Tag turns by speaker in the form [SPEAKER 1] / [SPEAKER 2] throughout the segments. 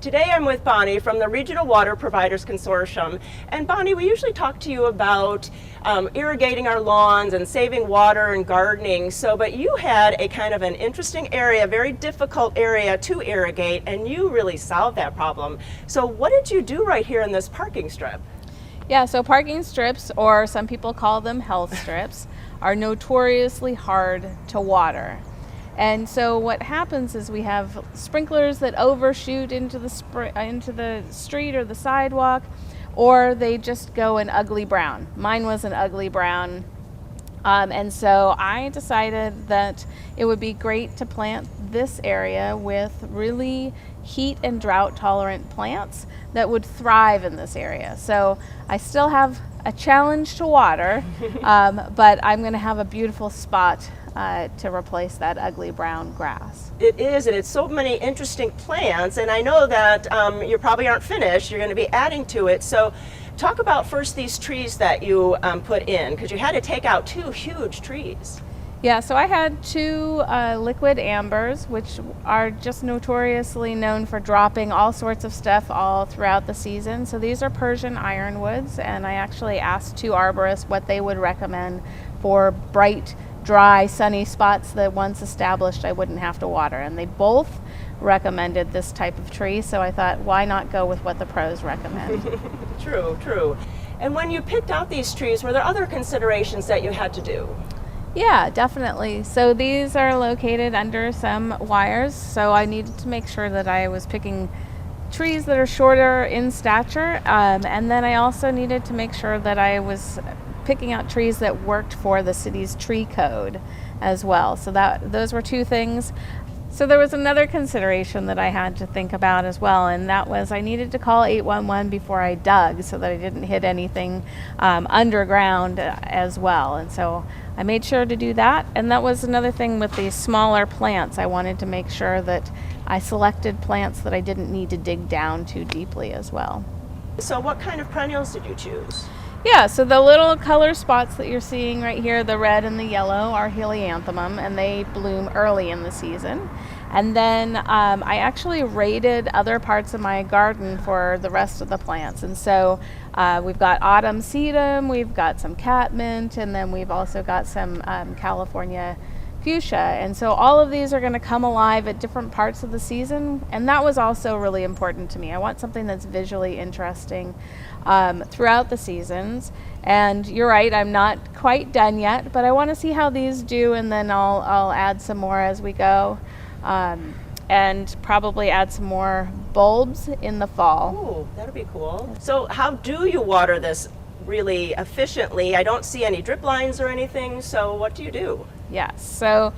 [SPEAKER 1] Today I'm with Bonnie from the Regional Water Providers Consortium. And Bonnie, we usually talk to you about irrigating our lawns and saving water and gardening. But you had a kind of an interesting area, very difficult area to irrigate, and you really solved that problem. So what did you do right here in this parking strip?
[SPEAKER 2] Yeah, so parking strips, or some people call them health strips, are notoriously hard to water. And so what happens is we have sprinklers that overshoot into the street or the sidewalk, or they just go an ugly brown. Mine was an ugly brown. And so I decided that it would be great to plant this area with really heat and drought tolerant plants that would thrive in this area. So I still have a challenge to water, but I'm going to have a beautiful spot to replace that ugly brown grass.
[SPEAKER 1] It is, and it's so many interesting plants, and I know that you probably aren't finished. You're going to be adding to it. So talk about first these trees that you put in, because you had to take out 2 huge trees.
[SPEAKER 2] Yeah, so I had 2 liquid ambers, which are just notoriously known for dropping all sorts of stuff all throughout the season. So these are Persian ironwoods, and I actually asked 2 arborists what they would recommend for bright, dry, sunny spots that once established I wouldn't have to water. And they both recommended this type of tree, so I thought, why not go with what the pros recommend?
[SPEAKER 1] True, true. And when you picked out these trees, were there other considerations that you had to do?
[SPEAKER 2] Yeah, definitely. So these are located under some wires, so I needed to make sure that I was picking trees that are shorter in stature, and then I also needed to make sure that I was picking out trees that worked for the city's tree code as well. So those were 2 things. So there was another consideration that I had to think about as well, and that was I needed to call 811 before I dug so that I didn't hit anything underground as well. And so I made sure to do that. And that was another thing with these smaller plants. I wanted to make sure that I selected plants that I didn't need to dig down too deeply as well.
[SPEAKER 1] So what kind of perennials did you choose?
[SPEAKER 2] Yeah, so the little color spots that you're seeing right here, the red and the yellow, are helianthemum, and they bloom early in the season. And then I actually raided other parts of my garden for the rest of the plants. And so we've got autumn sedum, we've got some catmint, and then we've also got some California fuchsia. And so all of these are going to come alive at different parts of the season, and that was also really important to me. I want something that's visually interesting throughout the seasons. And you're right, I'm not quite done yet, but I want to see how these do, and then I'll add some more as we go, and probably add some more bulbs in the fall.
[SPEAKER 1] Oh, that'll be cool. So how do you water this really efficiently? I don't see any drip lines or anything, so what do you do?
[SPEAKER 2] Yes, so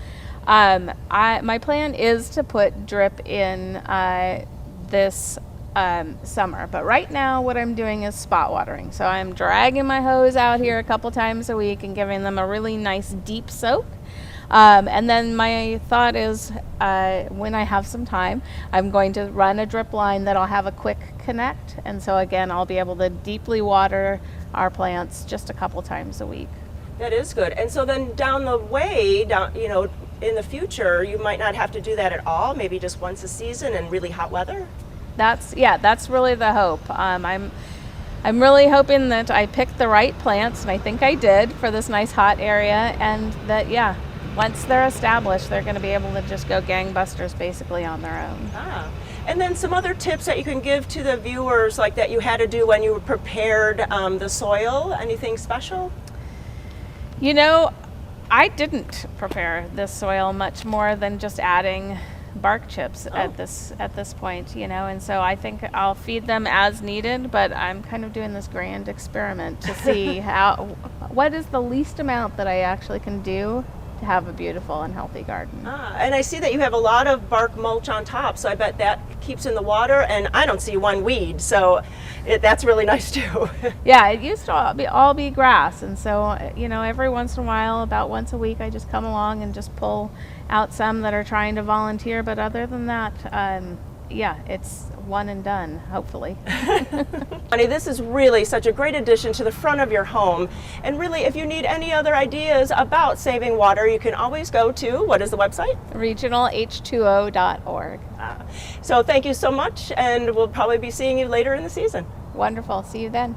[SPEAKER 2] my plan is to put drip in this summer, but right now what I'm doing is spot watering. So I'm dragging my hose out here a couple times a week and giving them a really nice deep soak. And then my thought is when I have some time, I'm going to run a drip line that'll have a quick connect. And so again, I'll be able to deeply water our plants just a couple times a week.
[SPEAKER 1] That is good. And so then down the way, in the future, you might not have to do that at all, maybe just once a season in really hot weather? That's
[SPEAKER 2] really the hope. I'm really hoping that I picked the right plants, and I think I did, for this nice hot area, and that, once they're established, they're going to be able to just go gangbusters basically on their own.
[SPEAKER 1] And then some other tips that you can give to the viewers, like that you had to do when you prepared the soil, anything special?
[SPEAKER 2] I didn't prepare this soil much more than just adding bark chips at this point, and so I think I'll feed them as needed, but I'm kind of doing this grand experiment to see what is the least amount that I actually can do to have a beautiful and healthy garden.
[SPEAKER 1] And I see that you have a lot of bark mulch on top, so I bet that keeps in the water, and I don't see one weed, so that's really nice too.
[SPEAKER 2] Yeah, it used to all be grass, and so every once in a while, about once a week, I just come along and just pull out some that are trying to volunteer, but other than that, it's one and done, hopefully.
[SPEAKER 1] Bonnie, this is really such a great addition to the front of your home. And really, if you need any other ideas about saving water, you can always go to, what is the website?
[SPEAKER 2] regionalh2o.org.
[SPEAKER 1] So thank you so much, and we'll probably be seeing you later in the season.
[SPEAKER 2] Wonderful. See you then.